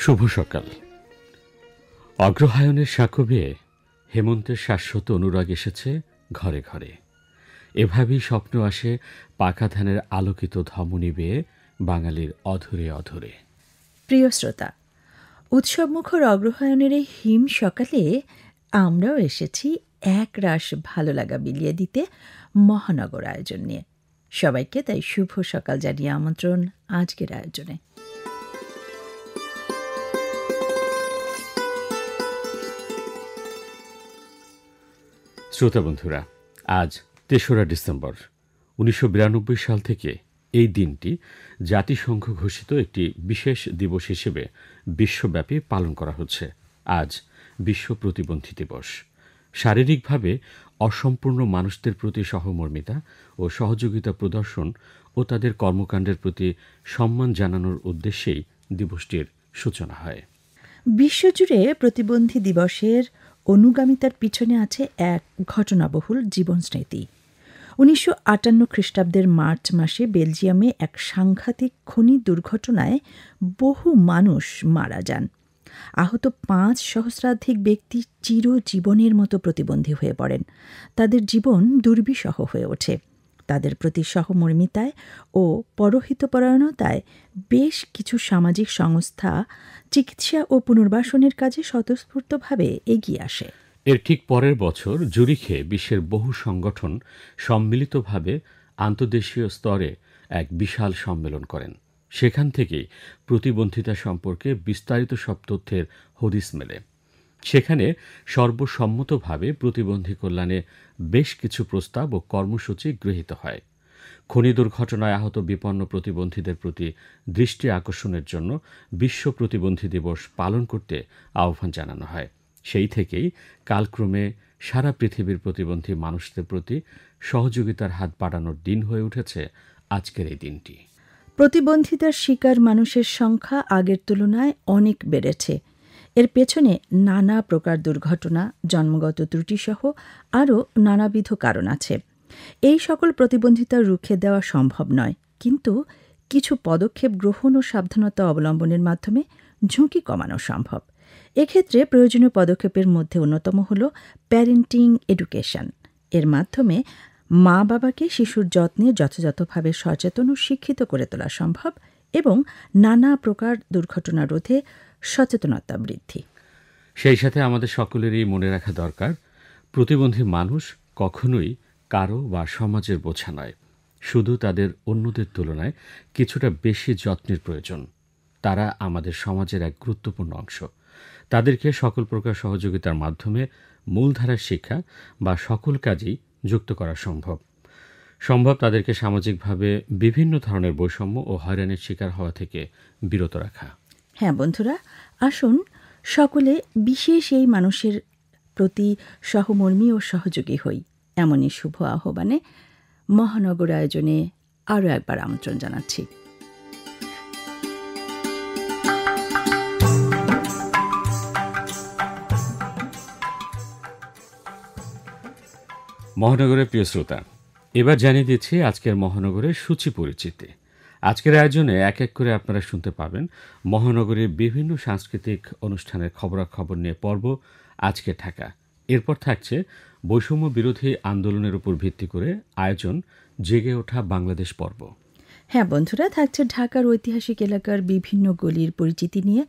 শুভ সকাল। অগ্রহায়ণের সাক্ষ্য বেয়ে হেমন্তের শাশ্বত অনুরাগ এসেছে ঘরে ঘরে। এভাবেই স্বপ্ন আসে পাকা ধানের আলোকিত ধমনী বেয়ে বাঙালির অধরে অধরে। প্রিয় শ্রোতা, উৎসবমুখর অগ্রহায়ণের এই হিম সকালে আমরাও এসেছি এক রাশ ভালো লাগা বিলিয়ে দিতে মহানগর আয়োজন নিয়ে। সবাইকে তাই শুভ সকাল জানিয়ে আমন্ত্রণ আজকের আয়োজনে। শ্রোতা বন্ধুরা, আজ ৩রা ডিসেম্বর। ১৯৯২ সাল থেকে এই দিনটি জাতিসংঘ ঘোষিত একটি বিশেষ দিবস হিসেবে বিশ্বব্যাপী পালন করা হচ্ছে। আজ বিশ্ব প্রতিবন্ধী দিবস। শারীরিকভাবে অসম্পূর্ণ মানুষদের প্রতি সহমর্মিতা ও সহযোগিতা প্রদর্শন ও তাদের কর্মকাণ্ডের প্রতি সম্মান জানানোর উদ্দেশ্যেই দিবসটির সূচনা হয়। বিশ্বজুড়ে প্রতিবন্ধী দিবসের অনুগামিতার পিছনে আছে এক ঘটনাবহুল জীবনস্মৃতি। ১৯৫৮ খ্রিস্টাব্দের মার্চ মাসে বেলজিয়ামে এক সাংঘাতিক খনি দুর্ঘটনায় বহু মানুষ মারা যান। আহত ৫ সহস্রাধিক ব্যক্তি চিরজীবনের মতো প্রতিবন্ধী হয়ে পড়েন। তাদের জীবন দুর্বিষহ হয়ে ওঠে। তাদের প্রতি সহমর্মিতায় ও পরহিতপরায়ণতায় বেশ কিছু সামাজিক সংস্থা চিকিৎসা ও পুনর্বাসনের কাজে স্বতঃস্ফূর্তভাবে এগিয়ে আসে। এর ঠিক পরের বছর জুরিখে বিশ্বের বহু সংগঠন সম্মিলিতভাবে আন্তর্দেশীয় স্তরে এক বিশাল সম্মেলন করেন। সেখান থেকেই প্রতিবন্ধিতা সম্পর্কে বিস্তারিত সব তথ্যের হদিস মেলে। সেখানে সর্বসম্মতভাবে প্রতিবন্ধী কল্যাণে বেশ কিছু প্রস্তাব ও কর্মসূচি গৃহীত হয়। খনি দুর্ঘটনায় আহত বিপন্ন প্রতিবন্ধীদের প্রতি দৃষ্টি আকর্ষণের জন্য বিশ্ব প্রতিবন্ধী দিবস পালন করতে আহ্বান জানানো হয়। সেই থেকেই কালক্রমে সারা পৃথিবীর প্রতিবন্ধী মানুষদের প্রতি সহযোগিতার হাত বাড়ানোর দিন হয়ে উঠেছে আজকের এই দিনটি। প্রতিবন্ধিতার শিকার মানুষের সংখ্যা আগের তুলনায় অনেক বেড়েছে। এর পেছনে নানা প্রকার দুর্ঘটনা, জন্মগত ত্রুটিসহ আরও নানাবিধ কারণ আছে। এই সকল প্রতিবন্ধিতা রুখে দেওয়া সম্ভব নয়, কিন্তু কিছু পদক্ষেপ গ্রহণ ও সাবধানতা অবলম্বনের মাধ্যমে ঝুঁকি কমানো সম্ভব। এক্ষেত্রে প্রয়োজনীয় পদক্ষেপের মধ্যে অন্যতম হল প্যারেন্টিং এডুকেশন। এর মাধ্যমে মা বাবাকে শিশুর যত্নে যথাযথভাবে সচেতন ও শিক্ষিত করে তোলা সম্ভব এবং নানা প্রকার দুর্ঘটনা রোধে সচেতনতা বৃদ্ধি। সেই সাথে আমাদের সকলেরই মনে রাখা দরকার, প্রতিবন্ধী মানুষ কখনোই কারো বা সমাজের বোঝা নয়। শুধু তাদের অন্যদের তুলনায় কিছুটা বেশি যত্নের প্রয়োজন। তারা আমাদের সমাজের এক গুরুত্বপূর্ণ অংশ। তাদেরকে সকল প্রকার সহযোগিতার মাধ্যমে মূলধারার শিক্ষা বা সকল কাজেই যুক্ত করা সম্ভব তাদেরকে সামাজিকভাবে বিভিন্ন ধরনের বৈষম্য ও হয়রানির শিকার হওয়া থেকে বিরত রাখা। হ্যাঁ বন্ধুরা, আসুন সকলে বিশেষ এই মানুষের প্রতি সহমর্মী ও সহযোগী হই। এমনই শুভ আহ্বানে মহানগর আয়োজনে আরও একবার আমন্ত্রণ জানাচ্ছি। মহানগরের প্রিয় শ্রোতা, এবার জানিয়ে দিচ্ছি আজকের মহানগরের সূচি পরিচিতি। আজকের আয়োজনে এক এক করে আপনারা শুনতে পাবেন মহানগরের বিভিন্ন সাংস্কৃতিক অনুষ্ঠানের খবরাখবর নিয়ে পর্ব আজকে ঢাকা। এরপর থাকছে বৈষম্য বিরোধী আন্দোলনের উপর ভিত্তি করে আয়োজন জেগে ওঠা বাংলাদেশ পর্ব। হ্যাঁ বন্ধুরা, থাকছে ঢাকার ঐতিহাসিক এলাকার বিভিন্ন গলির পরিচিতি নিয়ে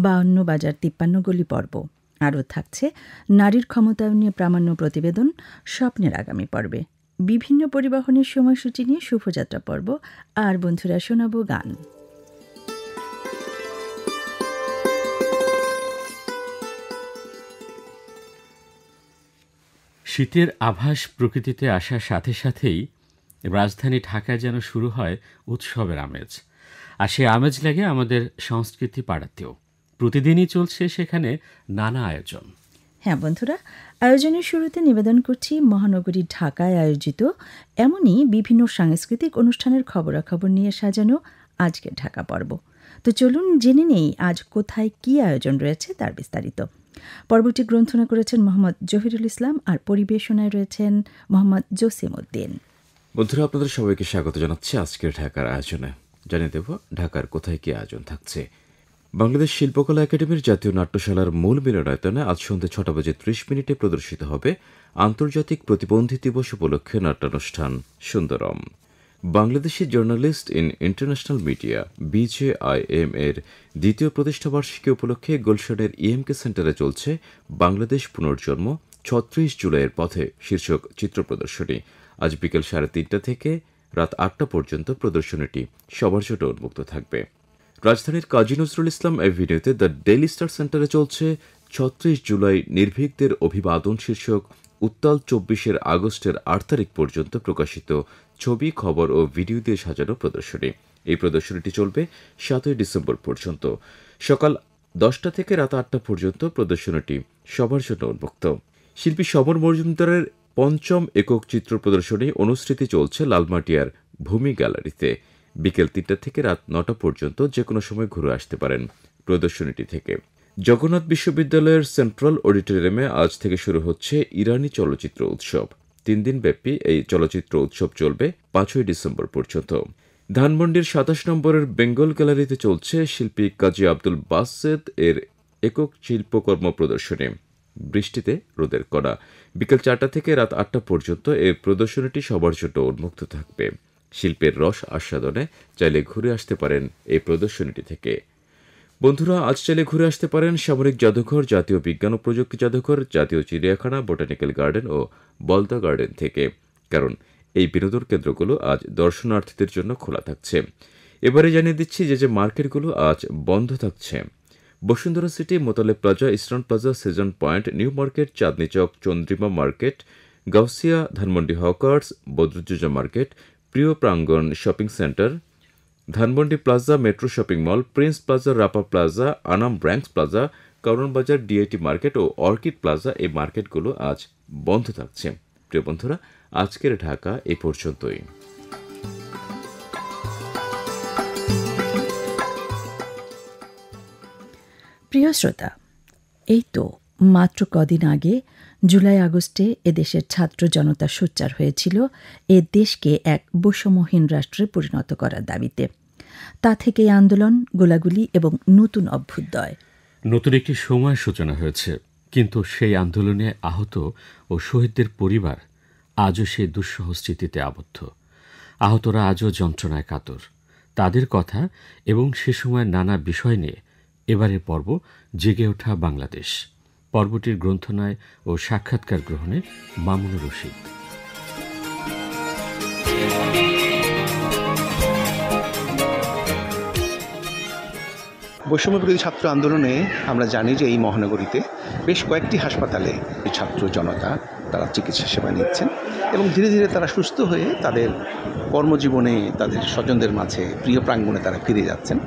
৫২ বাজার ৫৩ গলি পর্ব। আরও থাকছে নারীর ক্ষমতায়ন নিয়ে প্রামাণ্য প্রতিবেদন স্বপ্নের আগামী পর্বে। বিভিন্ন পরিবহনের সময়সূচি নিয়ে শুভযাত্রা পর্ব। আর বন্ধুরা, শোনাবো গান। শীতের আভাস প্রকৃতিতে আসার সাথে সাথেই রাজধানী ঢাকায় যেন শুরু হয় উৎসবের আমেজ। আর সে আমেজ লাগে আমাদের সংস্কৃতি পাড়াতেও। প্রতিদিনই চলছে সেখানে নানা আয়োজন। হ্যাঁ বন্ধুরা, আয়োজনের শুরুতে নিবেদন করছি মহানগরী ঢাকায় আয়োজিত এমনই বিভিন্ন সাংস্কৃতিক অনুষ্ঠানের খবরাখবর নিয়ে সাজানো আজকের ঢাকা পর্ব। তো চলুন জেনে নেই আজ কোথায় কী আয়োজন রয়েছে তার বিস্তারিত। পর্বটি গ্রন্থনা করেছেন মোহাম্মদ জহিরুল ইসলাম, আর পরিবেশনায় রয়েছেন মোহাম্মদ জসিম উদ্দিন। বন্ধুরা, আপনাদের সবাইকে স্বাগত জানাচ্ছি আজকের ঢাকার আয়োজনে। জানিয়ে দেব ঢাকার কোথায় কী আয়োজন থাকছে। বাংলাদেশ শিল্পকলা একাডেমির জাতীয় নাট্যশালার মূল মিলনায়তনে আজ সন্ধ্যে 6:30 প্রদর্শিত হবে আন্তর্জাতিক প্রতিবন্ধী দিবস উপলক্ষে নাট্যানুষ্ঠান Sundaram. Bangladeshi journalist in international media BJIM এর দ্বিতীয় প্রতিষ্ঠাবার্ষিকী উপলক্ষে গুলশানের EMK সেন্টারে চলছে বাংলাদেশ পুনর্জন্ম ৩৬ জুলাইয়ের পথে শীর্ষক চিত্র প্রদর্শনী। আজ বিকেল 3:30 থেকে রাত 8টা পর্যন্ত প্রদর্শনীটি সবার জন্য উন্মুক্ত থাকবে। রাজধানীর Kazi Nazrul Islam এভিনিউতে the daily star সেন্টারে চলছে ৩৬ জুলাই নির্ভীকদের অভিবাদন শীর্ষক উত্তাল ২৪ আগস্টের ৮ তারিখ পর্যন্ত প্রকাশিত ছবি, খবর ও ভিডিও দিয়ে সাজানো প্রদর্শনী। এই প্রদর্শনীটি চলবে ৭ই ডিসেম্বর পর্যন্ত। সকাল 10টা থেকে রাত 8টা পর্যন্ত প্রদর্শনীটি সবার জন্য উন্মুক্ত। শিল্পী সমর মজুমদারের ৫ম একক চিত্র প্রদর্শনী অনুস্মৃতি চলছে লালমাটিয়ার ভূমি গ্যালারিতে। বিকেল ৩টা থেকে রাত 9টা পর্যন্ত যে কোনো সময় ঘুরে আসতে পারেন প্রদর্শনীটি থেকে। জগন্নাথ বিশ্ববিদ্যালয়ের সেন্ট্রাল অডিটোরিয়ামে আজ থেকে শুরু হচ্ছে ইরানি চলচ্চিত্র উৎসব। 3 দিন ব্যাপী এই চলচ্চিত্র উৎসব চলবে 5ই ডিসেম্বর পর্যন্ত। ধানমন্ডির 27 নম্বরের বেঙ্গল গ্যালারিতে চলছে শিল্পী কাজী আব্দুল বাসেত এর একক শিল্পকর্ম প্রদর্শনী বৃষ্টিতে রোদের কণা। বিকেল 4টা থেকে রাত 8টা পর্যন্ত এই প্রদর্শনীটি সবার জন্য উন্মুক্ত থাকবে। শিল্পের রস আস্বাদনে চাইলে ঘুরে আসতে পারেন এই প্রদর্শনীটি থেকে। বন্ধুরা, আজ চাইলে ঘুরে আসতে পারেন সামরিক জাদুঘর, জাতীয় বিজ্ঞান ও প্রযুক্তি জাদুঘর, জাতীয় চিড়িয়াখানা, বোটানিক্যাল গার্ডেন ও বলদা গার্ডেন থেকে, কারণ এই বিনোদন কেন্দ্রগুলো আজ দর্শনার্থীদের জন্য খোলা থাকছে। এবারে জানিয়ে দিচ্ছি যে মার্কেটগুলো আজ বন্ধ থাকছে। Bashundhara city, Motaleb plaza, eastern plaza, season point, new market, Chandni Chawk, Chandrima market, Gausia, Dhanmondi hawkers, Badruddoza market, Priyo Prangon shopping centre, Dhanmondi plaza, metro shopping mall, prince plaza, Rapa plaza, Anam Rangs plaza, Karwan Bazar, DIT market ও অর্কিড প্লাজা এই মার্কেটগুলো আজ বন্ধ থাকছে। প্রিয় বন্ধুরা, আজকের ঢাকা এ পর্যন্তই। প্রিয় শ্রোতা, এই তো মাত্র কদিন আগে জুলাই আগস্টে এদেশের ছাত্র জনতা সোচ্চার হয়েছিল এ দেশকে এক বৈষম্যহীন রাষ্ট্রে পরিণত করার দাবিতে। তা থেকেই আন্দোলন, গোলাগুলি এবং নতুন অভ্যুদয়। নতুন একটি সময় সূচনা হয়েছে, কিন্তু সেই আন্দোলনে আহত ও শহীদদের পরিবার আজও সেই দুঃসহ স্মৃতিতে আবদ্ধ। আহতরা আজও যন্ত্রণায় কাতর। তাদের কথা এবং সে সময় নানা বিষয় নিয়ে এবারের পর্ব জেগে ওঠা বাংলাদেশ। পর্বটির গ্রন্থনায় ও সাক্ষাৎকার গ্রহণে মামুনুর রশিদ। বৈষম্যবিরোধী ছাত্র আন্দোলনে আমরা জানি যে এই মহানগরীতে বেশ কয়েকটি হাসপাতালে ছাত্র জনতা তারা চিকিৎসা সেবা নিচ্ছেন এবং ধীরে ধীরে তারা সুস্থ হয়ে তাদের কর্মজীবনে, তাদের স্বজনদের মাঝে, প্রিয় প্রাঙ্গণে তারা ফিরে যাচ্ছেন।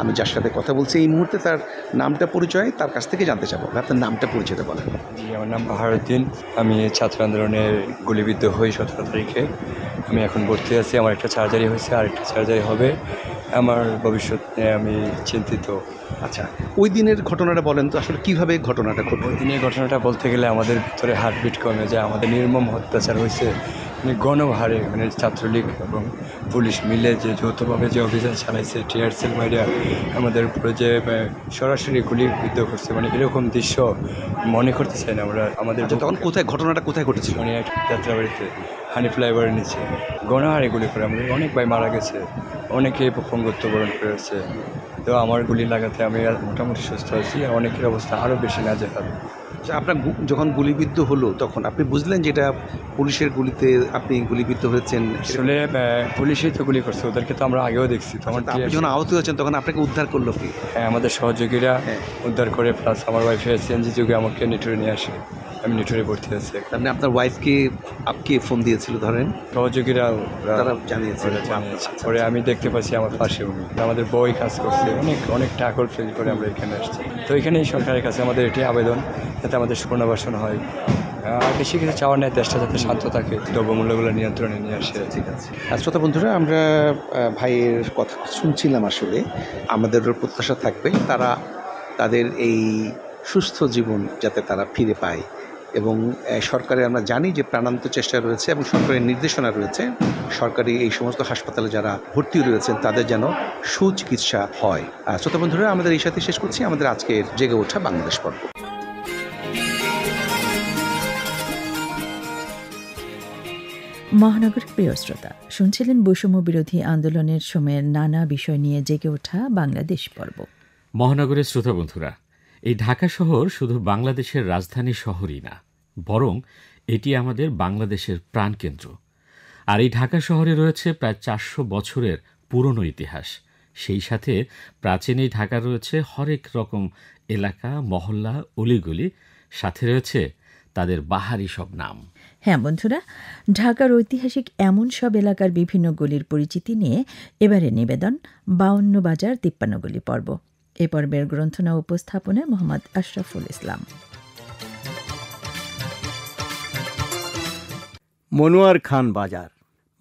আমি যার সাথে কথা বলছি এই মুহূর্তে তার নামটা পরিচয় তার কাছ থেকে জানতে চাবো। আপনার নামটা পরিচয়টা বলেন। আমার নাম বাহারুদ্দিন। আমি ছাত্র আন্দোলনের গুলিবিদ্ধ হই 17 তারিখে। আমি এখন ভর্তি আছি। আমার একটা সার্জারি হয়েছে, আরেকটা সার্জারি হবে। আমার ভবিষ্যৎ নিয়ে আমি চিন্তিত। আচ্ছা, ওই দিনের ঘটনাটা বলেন তো, আসলে কীভাবে ঘটনাটা ঘটল? ওই দিনের ঘটনাটা বলতে গেলে আমাদের ভিতরে হার্টবিট কমে যায়। আমাদের নির্মম অত্যাচার হয়েছে, গণহারে ছাত্রলীগ এবং পুলিশ মিলে যে যৌথভাবে যে অভিযান চালাইছে, টিয়ার সেল মাইরা আমাদের উপরে যে সরাসরি গুলিবিদ্ধ করছে, এরকম দৃশ্য মনে করতে চাই না আমরা। আমাদের তখন ঘটনাটা কোথায় ঘটেছিল? যাত্রাবাড়িতে হানি ফ্লাইওভারের নিচে গণহারে গুলি করে আমাদের অনেক ভাই মারা গেছে, অনেকে পঙ্গুত্ব বরণ করেছে। তো আমার গুলি লাগাতে আমি মোটামুটি সুস্থ আছি, অনেকের অবস্থা আরও বেশি নাজেহাল। আপনার যখন গুলিবিদ্ধ হলো তখন আপনি বুঝলেন যে এটা পুলিশের গুলিতে আপনি গুলিবিদ্ধ হয়েছেন? আসলে পুলিশই তো গুলি করছে, ওদেরকে তো আমরা আগেও দেখছি। তখন আপনি যখন আহত হয়েছেন তখন আপনাকে উদ্ধার করলো কি? হ্যাঁ, আমাদের সহযোগীরা উদ্ধার করে, প্লাস আমার ওয়াইফে সিএনজি যুগে আমাকে নিটুরে নিয়ে আসে। আমি নিটুরে ভর্তি আছি। আপনি আপনার ওয়াইফকে আপকে ফোন দিয়েছিল ধরেন? সহযোগীরা তারা জানিয়েছে। পরে আমি দেখতে পাচ্ছি আমার পাশে উনি, আমাদের বই কাজ করছে, অনেক টাকল ফিল করে আমরা এখানে আসছি। তো এখানেই সরকারের কাছে আমাদের এটি আবেদন, যাতে আমাদের পুনর্বাসন হয়। আর বেশি কিছু চাওয়ার নেই, দেশটা যাতে শান্ত থাকে, দ্রব্যমূল্যগুলো নিয়ন্ত্রণে নিয়ে আসে। ঠিক আছে। শ্রোতা বন্ধুরা, আমরা ভাইয়ের কথা শুনছিলাম। আসলে আমাদেরও প্রত্যাশা থাকবে তারা তাদের এই সুস্থ জীবন যাতে তারা ফিরে পায় এবং সরকারের আমরা জানি যে প্রাণান্ত চেষ্টা রয়েছে এবং সরকারের নির্দেশনা রয়েছে সরকারি এই সমস্ত হাসপাতালে যারা ভর্তি রয়েছেন তাদের যেন সুচিকিৎসা হয়। শ্রোতা বন্ধুরা, আমাদের এই সাথে শেষ করছি আমাদের আজকের জেগে ওঠা বাংলাদেশ পর্ব। মহানগরের প্রিয় শ্রোতা, শুনছিলেন বৈষম্য বিরোধী আন্দোলনের সময়ের নানা বিষয় নিয়ে জেগে ওঠা বাংলাদেশ পর্ব। মহানগরের শ্রোতা বন্ধুরা, এই ঢাকা শহর শুধু বাংলাদেশের রাজধানী শহরই না, বরং এটি আমাদের বাংলাদেশের প্রাণকেন্দ্র। আর এই ঢাকা শহরে রয়েছে প্রায় 400 বছরের পুরনো ইতিহাস। সেই সাথে প্রাচীন এই ঢাকা রয়েছে হরেক রকম এলাকা, মহল্লা, অলিগলি, সাথে রয়েছে তাদের বাহারি সব নাম। হ্যাঁ বন্ধুরা, ঢাকার ঐতিহাসিক এমন সব এলাকার বিভিন্ন গলির পরিচিতি নিয়ে এবারে নিবেদন 52 বাজার 53 গলি পর্ব। এ পর্বের গ্রন্থনা উপস্থাপনায় মোহাম্মদ আশরাফুল ইসলাম। মনোয়ার খান বাজার।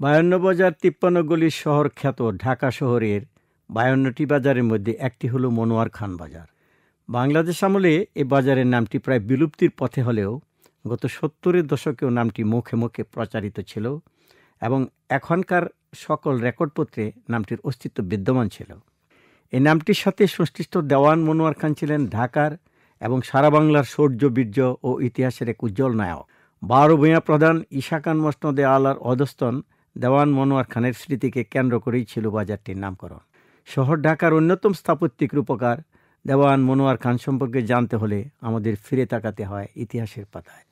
52 বাজার 53 গলির শহর খ্যাত ঢাকা শহরের 52টি বাজারের মধ্যে একটি হলো মনোয়ার খান বাজার। বাংলাদেশ আমলে এই বাজারের নামটি প্রায় বিলুপ্তির পথে হলেও গত 70-এর দশকেও নামটি মুখে মুখে প্রচারিত ছিল এবং এখনকার সকল রেকর্ডপত্রে নামটির অস্তিত্ব বিদ্যমান ছিল। এই নামটির সাথে সংশ্লিষ্ট দেওয়ান মনোয়ার খান ছিলেন ঢাকার এবং সারা বাংলার শৌর্য, বীর্য ও ইতিহাসের এক উজ্জ্বল নায়ক। 12 ভূঁইয়া প্রধান ঈশা খান মসনদে আলার অধস্তন দেওয়ান মনোয়ার খানের স্মৃতিকে কেন্দ্র করেই ছিল বাজারটির নামকরণ। শহর ঢাকার অন্যতম স্থাপত্যিক রূপকার দেওয়ান মনোয়ার খান সম্পর্কে জানতে হলে আমাদের ফিরে তাকাতে হয় ইতিহাসের পাতায়।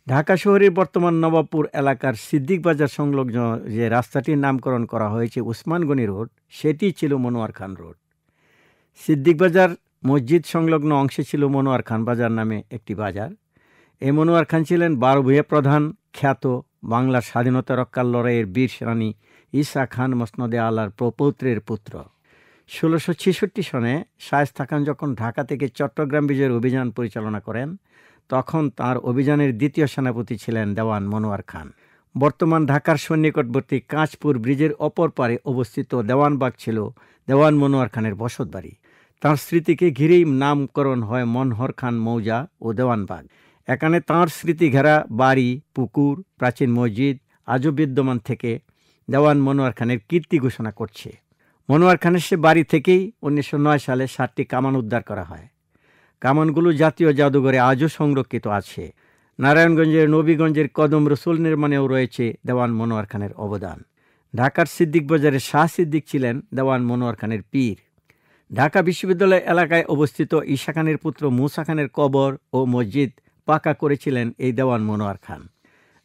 ঢাকা শহরের বর্তমান নবাবপুর এলাকার সিদ্দিক বাজার সংলগ্ন যে রাস্তাটির নামকরণ করা হয়েছে উসমান গনি রোড, সেটি ছিল মনোয়ার খান রোড। সিদ্দিক বাজার মসজিদ সংলগ্ন অংশে ছিল মনোয়ার খান বাজার নামে একটি বাজার। এই মনোয়ার খান ছিলেন 12 ভূঁইয়া প্রধান খ্যাত বাংলার স্বাধীনতা রক্ষার লড়াইয়ের বীর সেনানী ঈশা খান মসনদে আলার প্রপৌত্রের পুত্র। 1666 সনে শায়েস্তা খান যখন ঢাকা থেকে চট্টগ্রাম বিজয়ের অভিযান পরিচালনা করেন, তখন তার অভিযানের দ্বিতীয় সেনাপতি ছিলেন দেওয়ান মনোয়ার খান। বর্তমান ঢাকার সন্নিকটবর্তী কাঁচপুর ব্রিজের অপর পারে অবস্থিত দেওয়ানবাগ ছিল দেওয়ান মনোয়ার খানের বসতবাড়ি। তাঁর স্মৃতিকে ঘিরেই নামকরণ হয় মনোহর খান মৌজা ও দেওয়ানবাগ। এখানে তাঁর স্মৃতি ঘেরা বাড়ি, পুকুর, প্রাচীন মসজিদ আজও বিদ্যমান থেকে দেওয়ান মনোয়ার খানের কীর্তি ঘোষণা করছে। মনোয়ার খানের সে বাড়ি থেকেই 1909 সালে 7টি কামান উদ্ধার করা হয়। কামানগুলো জাতীয় জাদুঘরে আজও সংরক্ষিত আছে। নারায়ণগঞ্জের নবীগঞ্জের কদম রসুল নির্মাণেও রয়েছে দেওয়ান মনোয়ার খানের অবদান। ঢাকার সিদ্দিক বাজারে শাহ সিদ্দিক ছিলেন দেওয়ান মনোয়ার খানের পীর। ঢাকা বিশ্ববিদ্যালয় এলাকায় অবস্থিত ঈশা খানের পুত্র মুসা খানের কবর ও মসজিদ পাকা করেছিলেন এই দেওয়ান মনোয়ার খান।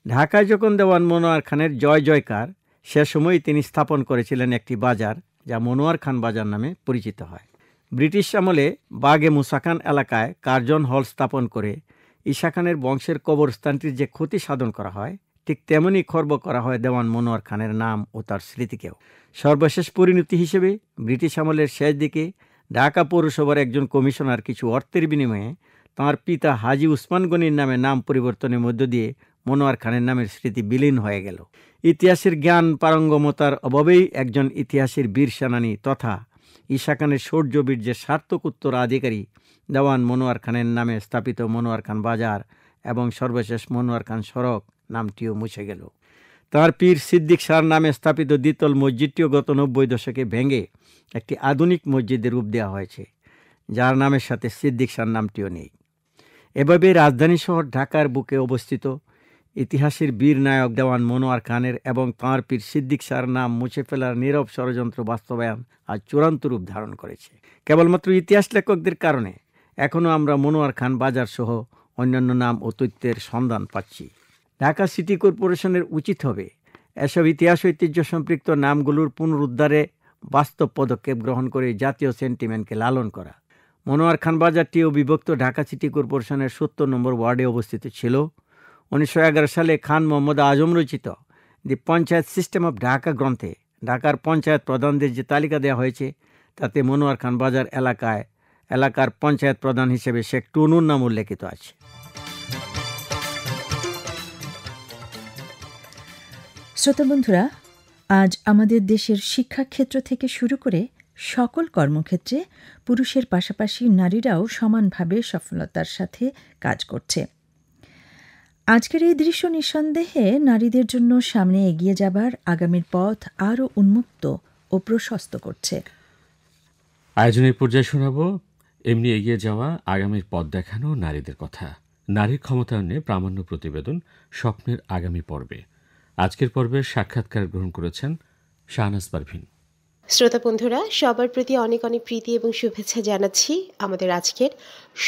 ঢাকায় যখন দেওয়ান মনোয়ার খানের জয় জয়কার, সে সময় তিনি স্থাপন করেছিলেন একটি বাজার যা মনোয়ার খান বাজার নামে পরিচিত হয়। ব্রিটিশ আমলে বাগে মুসা খান এলাকায় কার্জন হল স্থাপন করে ঈশা খানের বংশের কবরস্থানটির যে ক্ষতি সাধন করা হয়, ঠিক তেমনই খর্ব করা হয় দেওয়ান মনোয়ার খানের নাম ও তার স্মৃতিকেও। সর্বশেষ পরিণতি হিসেবে ব্রিটিশ আমলের শেষ দিকে ঢাকা পৌরসভার একজন কমিশনার কিছু অর্থের বিনিময়ে তাঁর পিতা হাজি উসমান গনির নামে নাম পরিবর্তনের মধ্য দিয়ে মনোয়ার খানের নামের স্মৃতি বিলীন হয়ে গেল। ইতিহাসের জ্ঞান পারঙ্গমতার অভাবেই একজন ইতিহাসের বীর সেনানী তথা ঈশা খানের শৌর্য বীর্যের সার্থক উত্তরাধিকারী দেওয়ান মনোয়ার খানের নামে স্থাপিত মনোয়ার খান বাজার এবং সর্বশেষ মনোয়ার খান সড়ক নামটিও মুছে গেল। তাঁর পীর সিদ্দিক শাহর নামে স্থাপিত দ্বিতল মসজিদটিও গত 90 দশকে ভেঙে একটি আধুনিক মসজিদের রূপ দেওয়া হয়েছে, যার নামের সাথে সিদ্দিক শাহর নামটিও নেই। এভাবে রাজধানী শহর ঢাকার বুকে অবস্থিত ইতিহাসের বীর নায়ক দেওয়ান মনোয়ার খানের এবং তাঁর পীর সিদ্দিক শাহর নাম মুছে ফেলার নীরব ষড়যন্ত্র বাস্তবায়ন আজ চূড়ান্ত রূপ ধারণ করেছে। কেবলমাত্র ইতিহাস লেখকদের কারণে এখনও আমরা মনোয়ার খান বাজার সহ অন্যান্য নাম ও তথ্যের সন্ধান পাচ্ছি। ঢাকা সিটি কর্পোরেশনের উচিত হবে এসব ইতিহাস ঐতিহ্য সম্পৃক্ত নামগুলোর পুনরুদ্ধারে বাস্তব পদক্ষেপ গ্রহণ করে জাতীয় সেন্টিমেন্টকে লালন করা। মনোয়ার খান বাজারটিও বিভক্ত ঢাকা সিটি কর্পোরেশনের 70 নম্বর ওয়ার্ডে অবস্থিত ছিল। 1911 সালে খান মোহাম্মদ আজম রচিত দি পঞ্চায়েত সিস্টেম অব ঢাকা গ্রন্থে ঢাকার পঞ্চায়েত প্রধানদের যে তালিকা দেওয়া হয়েছে, তাতে মনোয়ার খান বাজার এলাকার পঞ্চায়েত প্রধান হিসেবে শেখ টুনুর নাম উল্লেখিত আছে। শ্রোতা বন্ধুরা, আজ আমাদের দেশের শিক্ষাক্ষেত্র থেকে শুরু করে সকল কর্মক্ষেত্রে পুরুষের পাশাপাশি নারীরাও সমানভাবে সফলতার সাথে কাজ করছে। আজকের এই দৃশ্য নিঃসন্দেহে নারীদের জন্য সামনে এগিয়ে যাবার আগামীর পথ আরও উন্মুক্ত ও প্রশস্ত করছে। আয়োজনের পর্যায়ে শোনাব এমনি এগিয়ে যাওয়া আগামীর পথ দেখানো নারীদের কথা। নারীর ক্ষমতায়নে প্রামাণ্য প্রতিবেদন স্বপ্নের আগামী পর্বে আজকের পর্বের সাক্ষাৎকার গ্রহণ করেছেন শাহনাজ পারভীন। শ্রোতা বন্ধুরা, সবার প্রতি অনেক অনেক প্রীতি এবং শুভেচ্ছা জানাচ্ছি আমাদের আজকের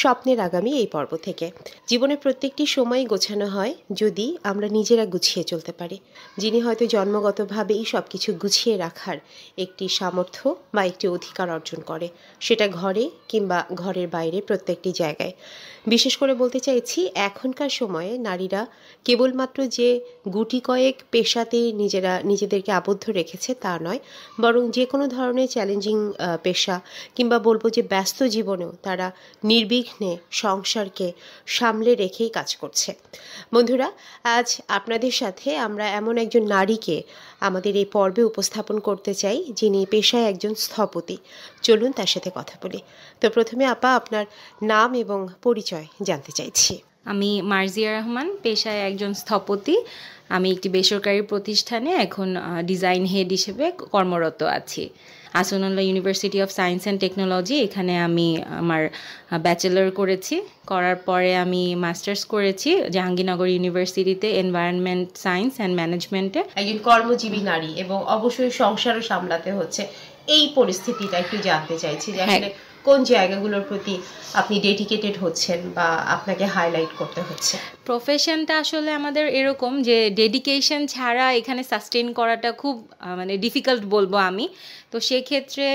স্বপ্নের আগামী এই পর্ব থেকে। জীবনের প্রত্যেকটি সময় গোছানো হয় যদি আমরা নিজেরা গুছিয়ে চলতে পারি। যিনি হয়তো জন্মগতভাবেই সব কিছু গুছিয়ে রাখার একটি সামর্থ্য বা একটি অধিকার অর্জন করে, সেটা ঘরে কিংবা ঘরের বাইরে প্রত্যেকটি জায়গায়। বিশেষ করে বলতে চাইছি, এখনকার সময়ে নারীরা কেবলমাত্র যে গুটি কয়েক পেশাতেই নিজেদেরকে আবদ্ধ রেখেছে তা নয়, বরং যে কোনো ধরনের চ্যালেঞ্জিং পেশা কিংবা বলবো যে ব্যস্ত জীবনেও তারা নির্বিঘ্নে সংসারকে সামলে রেখেই কাজ করছে। বন্ধুরা, আজ আপনাদের সাথে আমরা এমন একজন নারীকে আমাদের এই পর্বে উপস্থাপন করতে চাই যিনি পেশায় একজন স্থপতি। চলুন তার সাথে কথা বলি। তো প্রথমে আপা, আপনার নাম এবং পরিচয় জানতে চাইছি। আমি মার্জিয়া রহমান, পেশায় একজন স্থপতি। আমি একটি বেসরকারি প্রতিষ্ঠানে এখন ডিজাইন হেড হিসেবে কর্মরত আছি। Ahsanullah university of science and technology, এখানে আমি আমার ব্যাচেলর করেছি। করার পরে আমি মাস্টার্স করেছি জাহাঙ্গীরনগর ইউনিভার্সিটিতে এনভায়রনমেন্ট সায়েন্স অ্যান্ড ম্যানেজমেন্টে। একজন কর্মজীবী নারী এবং অবশ্যই সংসারও সামলাতে হচ্ছে, এই পরিস্থিতিটা একটু জানতে চাইছি যে আসলে কোন জায়গাগুলোর প্রতি আপনি ডেডিকেটেড হচ্ছেন বা আপনাকে হাইলাইট করতে হচ্ছে। প্রফেশনটা আসলে আমাদের এরকম যে ডেডিকেশন ছাড়া এখানে সাস্টেইন করাটা খুব ডিফিকাল্ট বলবো আমি। তো সেক্ষেত্রে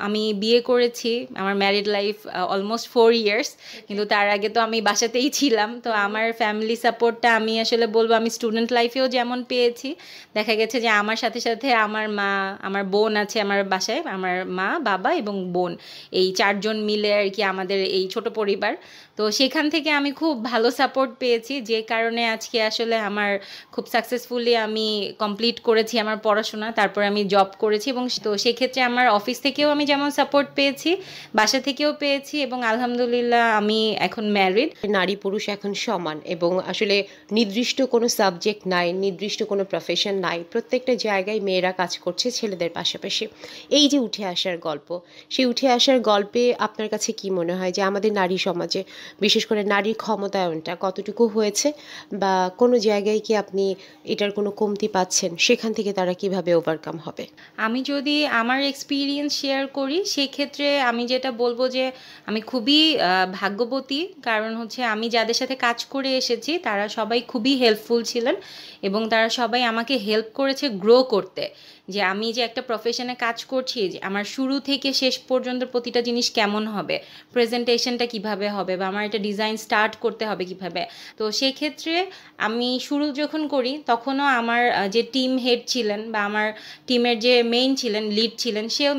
আমি বিয়ে করেছি, আমার ম্যারিড লাইফ অলমোস্ট 4 ইয়ার্স, কিন্তু তার আগে তো আমি বাসাতেই ছিলাম। তো আমার ফ্যামিলি সাপোর্টটা আমি আসলে বলবো আমি স্টুডেন্ট লাইফেও যেমন পেয়েছি, দেখা গেছে যে আমার সাথে সাথে আমার মা, আমার বোন আছে আমার বাসায়, আমার মা, বাবা এবং বোন, এই 4 জন মিলে আর কি আমাদের এই ছোট পরিবার। তো সেখান থেকে আমি খুব ভালো সাপোর্ট পেয়েছি, যে কারণে আজকে আসলে আমার খুব সাকসেসফুলি আমি কমপ্লিট করেছি আমার পড়াশোনা, তারপর আমি জব করেছি। এবং তো সেক্ষেত্রে আমার অফিস থেকেও আমি যেমন সাপোর্ট পেয়েছি, বাসা থেকেও পেয়েছি, এবং আলহামদুলিল্লাহ আমি এখন ম্যারিড। নারী পুরুষ এখন সমান এবং আসলে নির্দিষ্ট কোনো সাবজেক্ট নাই, নির্দিষ্ট কোনো প্রফেশন নাই, প্রত্যেকটা জায়গায় মেয়েরা কাজ করছে ছেলেদের পাশাপাশি। এই যে উঠে আসার গল্প, সেই উঠে আসার গল্পে আপনার কাছে কি মনে হয় যে আমাদের নারী সমাজে বিশেষ করে নারীর ক্ষমতায়নটা কতটুকু হয়েছে, বা কোনো জায়গায় কি আপনি এটার কোনো কমতি পাচ্ছেন, সেখান থেকে তারা কিভাবে ওভারকাম হবে? আমি যদি আমার এক্সপিরিয়েন্স শেয়ার করি, সেক্ষেত্রে আমি যেটা বলবো যে আমি খুবই ভাগ্যবতী, কারণ হচ্ছে আমি যাদের সাথে কাজ করে এসেছি তারা সবাই খুবই হেল্পফুল ছিলেন এবং তারা সবাই আমাকে হেল্প করেছে গ্রো করতে। যে আমি যে একটা প্রফেশনে কাজ করছি, যে আমার শুরু থেকে শেষ পর্যন্ত প্রতিটা জিনিস কেমন হবে, প্রেজেন্টেশনটা কিভাবে হবে, বা আমার এটা ডিজাইন স্টার্ট করতে হবে কিভাবে। তো সেক্ষেত্রে আমি শুরু যখন করি তখনও আমার যে টিম হেড ছিলেন বা আমার টিমের যে মেইন ছিলেন, লিড ছিলেন, সেও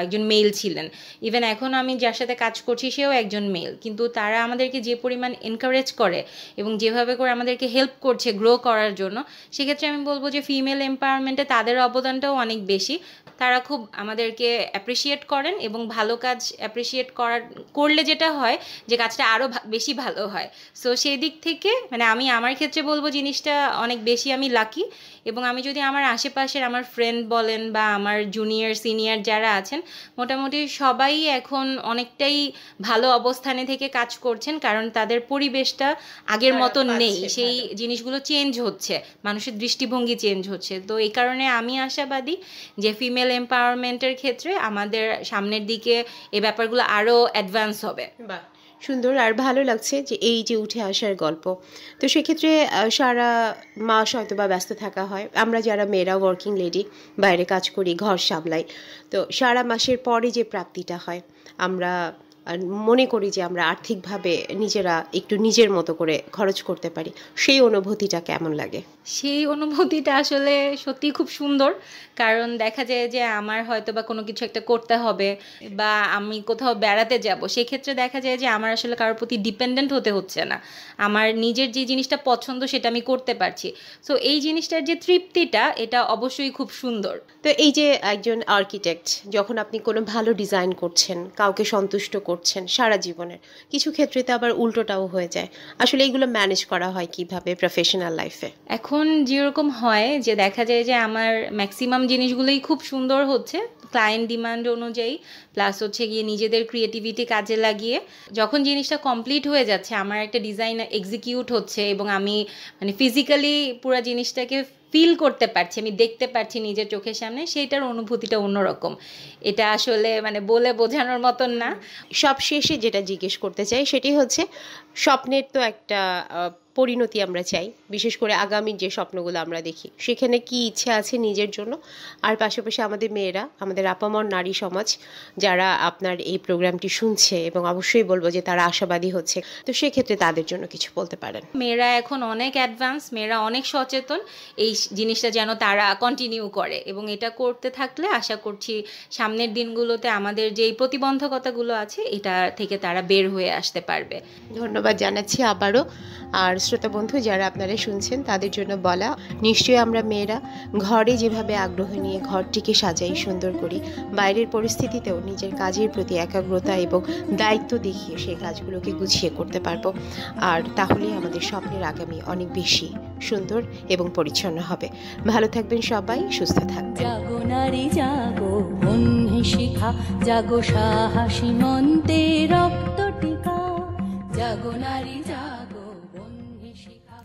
একজন মেল ছিলেন। ইভেন এখন আমি যার সাথে কাজ করছি সেও একজন মেল, কিন্তু তারা আমাদেরকে যে পরিমাণ এনকারেজ করে এবং যেভাবে করে আমাদেরকে হেল্প করছে গ্রো করার জন্য, সেক্ষেত্রে আমি বলবো যে ফিমেল এম্পাওয়ারমেন্টে তাদের অবদানটাও অনেক বেশি। তারা খুব আমাদেরকে অ্যাপ্রিসিয়েট করেন এবং ভালো কাজ অ্যাপ্রিসিয়েট করলে যেটা হয় যে কাজটা আরও বেশি ভালো হয়। সো সেই দিক থেকে আমি আমার ক্ষেত্রে বলবো জিনিসটা অনেক বেশি আমি লাকি। এবং আমি যদি আমার আশেপাশের আমার ফ্রেন্ড বলেন বা আমার জুনিয়র সিনিয়র যারা আছেন, মোটামুটি সবাই এখন অনেকটাই ভালো অবস্থানে থেকে কাজ করছেন, কারণ তাদের পরিবেশটা আগের মতো নেই, সেই জিনিসগুলো চেঞ্জ হচ্ছে, মানুষের দৃষ্টিভঙ্গি চেঞ্জ হচ্ছে। তো এই কারণে আমি আশাবাদী যে ফিমেল এম্পাওয়ারমেন্টের ক্ষেত্রে আমাদের সামনের দিকে এই ব্যাপারগুলো আরও অ্যাডভান্স হবে। বাহ, সুন্দর। আর ভালো লাগছে যে এই যে উঠে আসার গল্প। তো সেক্ষেত্রে সারা মাস হয়তো বা ব্যস্ত থাকা হয়, আমরা যারা মেয়েরা ওয়ার্কিং লেডি বাইরে কাজ করি, ঘর সামলাই, তো সারা মাসের পরে যে প্রাপ্তিটা হয়, আমরা মনে করি যে আমরা আর্থিকভাবে নিজেরা একটু নিজের মতো করে খরচ করতে পারি, সেই অনুভূতিটা কেমন লাগে? সেই অনুভূতিটা আসলে সত্যি খুব সুন্দর, কারণ দেখা যায় যে আমার হয়তো বা কোনো কিছু একটা করতে হবে বা আমি কোথাও বেড়াতে যাব, সেক্ষেত্রে দেখা যায় যে আমার আসলে কারোর প্রতি ডিপেন্ডেন্ট হতে হচ্ছে না, আমার নিজের যে জিনিসটা পছন্দ সেটা আমি করতে পারছি। সো এই জিনিসটার যে তৃপ্তিটা, এটা অবশ্যই খুব সুন্দর। তো এই যে একজন আর্কিটেক্ট, যখন আপনি কোনো ভালো ডিজাইন করছেন, কাউকে সন্তুষ্ট করছেন সারা জীবনের। কিছু ক্ষেত্রে তো আবার উল্টোটাও হয়ে যায়। আসলে এইগুলো ম্যানেজ করা হয় কিভাবে প্রফেশনাল লাইফে? এখন যেরকম হয় যে দেখা যায় যে আমার ম্যাক্সিমাম জিনিসগুলোই খুব সুন্দর হচ্ছে ক্লায়েন্ট ডিমান্ড অনুযায়ী, প্লাস হচ্ছে গিয়ে নিজেদের ক্রিয়েটিভিটি কাজে লাগিয়ে যখন জিনিসটা কমপ্লিট হয়ে যাচ্ছে, আমার একটা ডিজাইন এক্সিকিউট হচ্ছে এবং আমি মানে ফিজিক্যালি পুরো জিনিসটাকে ফিল করতে পারছি, আমি দেখতে পারছি নিজের চোখের সামনে, সেইটার অনুভূতিটা অন্যরকম। এটা আসলে মানে বলে বোঝানোর মতন না। সব শেষে যেটা জিজ্ঞেস করতে চাই সেটি হচ্ছে, স্বপ্নের তো একটা পরিণতি আমরা চাই, বিশেষ করে আগামীর যে স্বপ্নগুলো আমরা দেখি সেখানে কি ইচ্ছে আছে নিজের জন্য, আর পাশাপাশি আমাদের মেয়েরা, আমাদের আপামর নারী সমাজ যারা আপনার এই প্রোগ্রামটি শুনছে, এবং অবশ্যই বলবো যে তারা আশাবাদী হচ্ছে, তো সেক্ষেত্রে তাদের জন্য কিছু বলতে পারেন। মেয়েরা এখন অনেক অ্যাডভান্স, মেয়েরা অনেক সচেতন, এই জিনিসটা যেন তারা কন্টিনিউ করে, এবং এটা করতে থাকলে আশা করছি সামনের দিনগুলোতে আমাদের যেই প্রতিবন্ধকতাগুলো আছে এটা থেকে তারা বের হয়ে আসতে পারবে। ধন্যবাদ জানাচ্ছি আবারও। আর শ্রোতা বন্ধু যারা আপনারা শুনছেন তাদের জন্য বলা, নিশ্চয়ই আমরা মেয়েরা ঘরে যেভাবে আগ্রহ নিয়ে ঘরটিকে সাজাই, সুন্দর করি, বাইরের পরিস্থিতিতেও নিজের কাজের প্রতি একাগ্রতা এবং দায়িত্ব দেখিয়ে সেই কাজগুলোকে গুছিয়ে করতে পারবো। আর তাহলেই আমাদের স্বপ্নের আগামী অনেক বেশি সুন্দর এবং পরিচ্ছন্ন হবে। ভালো থাকবেন সবাই, সুস্থ থাকবেন। জাগো নারী জাগো, বন্যে শিখা জাগো, সাহসী মন্তে রক্ত টিকা, জাগো নারী জাগো, বন্যে শিখা।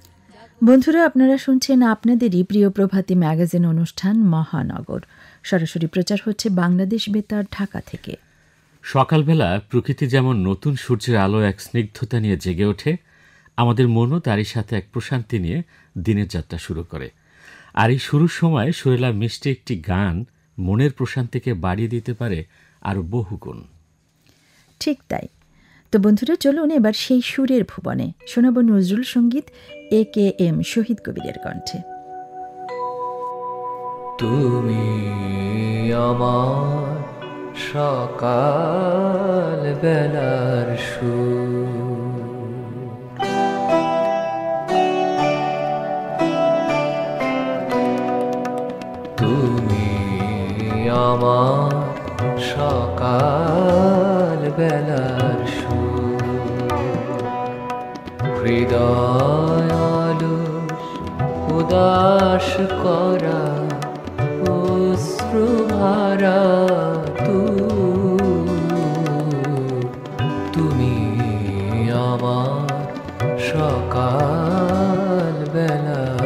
বন্ধুরা, আপনারা শুনছেন আপনাদেরই প্রিয় প্রভাতী ম্যাগাজিন অনুষ্ঠান মহানগর। সরাসরি প্রচার হচ্ছে বাংলাদেশ বেতার ঢাকা থেকে। সকালবেলা প্রকৃতি যেমন নতুন সূর্যের আলো এক স্নিগ্ধতা নিয়ে জেগে ওঠে, আমাদের মনও তারই সাথে এক প্রশান্তি নিয়ে দিনের যাত্রা শুরু করে। আর এই শুরুর সময় সুরেলা মিষ্টি একটি গান মনের প্রশান্তিকে বাড়িয়ে দিতে পারে আরও বহুগুণ। ঠিক তাই। তো বন্ধুরা, চলুন এবার সেই সুরের ভুবনে শোনাব নজরুল সঙ্গীত AKM শহীদ কবিরের কণ্ঠে। তুমি আমার সকাল বেলার তুমি আমার সকাল বেলার হৃদয় অলস উদাস করা অশ্রু ভরা তুমি আমার সকাল বেলার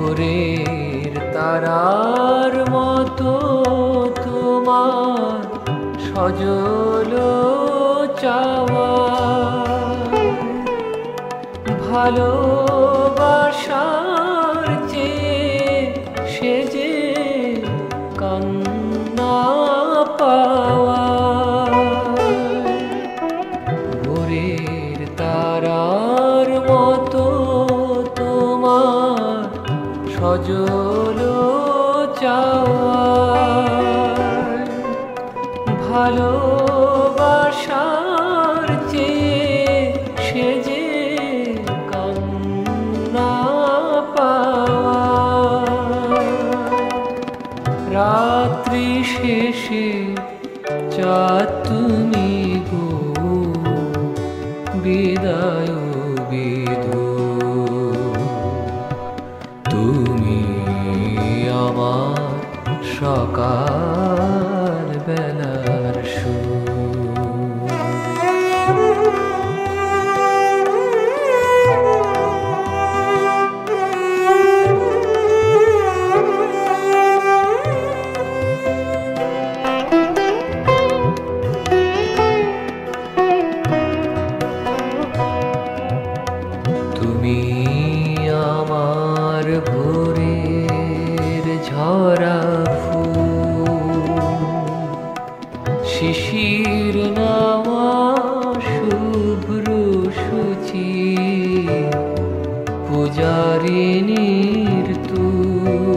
ভোরের তারার মতো তোমার সজল চাওয়া, ভালোবাসার চেয়ে সে যে কান্না পাওয়া। ভোরের তারার মতো তোমার সজল চাওয়া, ভালোবাসার চেয়ে সে যে কান্না পাওয়া। রাত্রি শেষে চাঁদ তুমি গো, বিদায় বিধু তুমি আমার সকাল বেলার তুমি আমার ভোরের ঝরা ফুল, শিশির নাওয়া শুভ্র সূচি, পূজারিনীর তুল,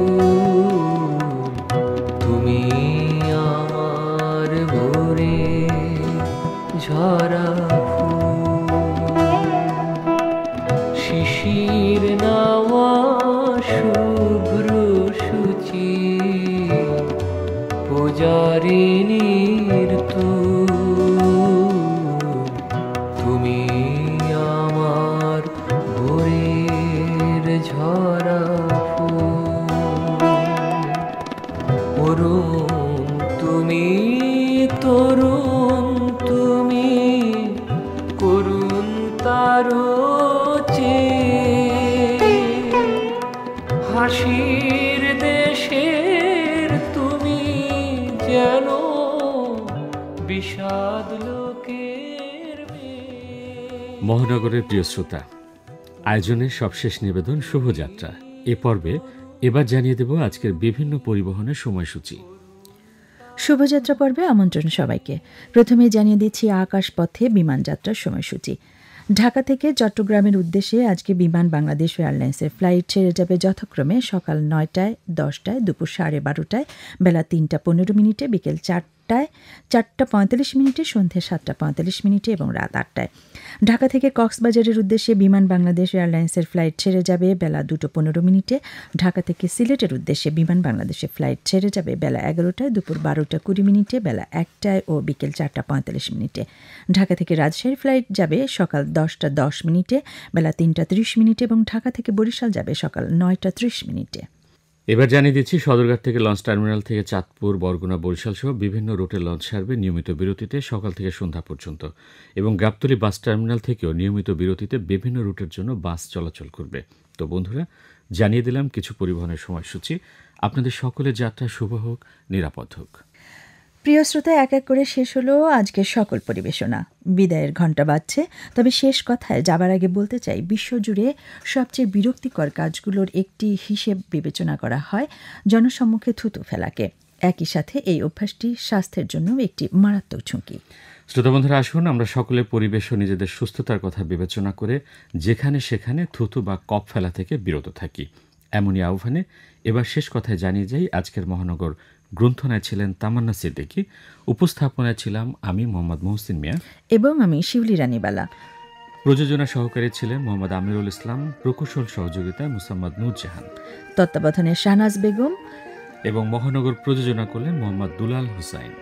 সাগরে ঝরা ফুল শিশির নাওয়া শুভ্র সূচি পূজারিনীর তুমি আমার ভোরের ঝরা ফুল অরুণ তুমি তরুণ তুমি করুণ তারো হাসির দেশের তুমি যেন বিষাদ লোকের মহানগরের প্রিয় শ্রোতা, আয়োজনের সবশেষ নিবেদন শুভযাত্রা এ পর্বে এবার জানিয়ে দেব আজকের বিভিন্ন পরিবহনের সময়সূচি। শুভযাত্রা পর্বে আমন্ত্রণ সবাইকে। প্রথমে জানিয়ে দিচ্ছি আকাশপথে বিমান যাত্রার সময়সূচি। ঢাকা থেকে চট্টগ্রামের উদ্দেশ্যে আজকে বিমান বাংলাদেশ এয়ারলাইন্সের ফ্লাইট ছেড়ে যাবে যথাক্রমে সকাল 9টায়, 10টায়, দুপুর 12:30টায়, বেলা 3:15, বিকেল 4টায়, 4:45, সন্ধ্যে 7:45 এবং রাত 8টায়। ঢাকা থেকে কক্সবাজারের উদ্দেশ্যে বিমান বাংলাদেশ এয়ারলাইন্সের ফ্লাইট ছেড়ে যাবে বেলা 2:15। ঢাকা থেকে সিলেটের উদ্দেশ্যে বিমান বাংলাদেশের ফ্লাইট ছেড়ে যাবে বেলা 11টায়, দুপুর 12:20, বেলা 1টায় ও বিকেল 4:45। ঢাকা থেকে রাজশাহীর ফ্লাইট যাবে সকাল 10:10, বেলা 3:30 এবং ঢাকা থেকে বরিশাল যাবে সকাল 9:30। এবার জানিয়ে দিচ্ছি সদরঘাট থেকে লঞ্চ টার্মিনাল থেকে চাঁদপুর, বরগুনা, বরিশাল সহ বিভিন্ন রুটে লঞ্চ ছাড়বে নিয়মিত বিরতিতে সকাল থেকে সন্ধ্যা পর্যন্ত এবং গাবতলী বাস টার্মিনাল থেকেও নিয়মিত বিরতিতে বিভিন্ন রুটের জন্য বাস চলাচল করবে। তো বন্ধুরা, জানিয়ে দিলাম কিছু পরিবহনের সময়সূচি। আপনাদের সকলের যাত্রা শুভ হোক, নিরাপদ হোক। প্রিয় শ্রোতা, এক এক করে শেষ হলো আজকের সকল পরিবেশনা। বিদায়ের ঘণ্টা বাজছে, তবে শেষ কথায় যাবার আগে বলতে চাই, বিশ্বজুড়ে সবচেয়ে বিরক্তিকর কাজগুলোর একটি হিসেব বিবেচনা করা হয় জনসম্মুখে থুতু ফেলাকে। একই সাথে এই অভ্যাসটি স্বাস্থ্যের জন্য একটি মারাত্মক ঝুঁকি। শ্রোতা বন্ধুরা, আসুন আমরা সকলে পরিবেশ ও নিজেদের সুস্থতার কথা বিবেচনা করে যেখানে সেখানে থুতু বা কপ ফেলা থেকে বিরত থাকি। এমনই আহ্বানে এবার শেষ কথায় জানিয়ে যাই, আজকের মহানগর গ্রন্থনায় ছিলেন তামান্না সিদ্দিকী, উপস্থাপনায় ছিলাম আমি মোহাম্মদ মহসিন মিয়া এবং আমি শিউলি রানীবালা। প্রযোজনা সহকারী ছিলেন মোহাম্মদ আমিরুল ইসলাম, প্রকৌশল সহযোগিতায় মোসাম্মদ নূরজাহান, তত্ত্বাবধানে শাহনাজ বেগম এবং মহানগর প্রযোজনা করলেন মোহাম্মদ দুলাল হুসাইন।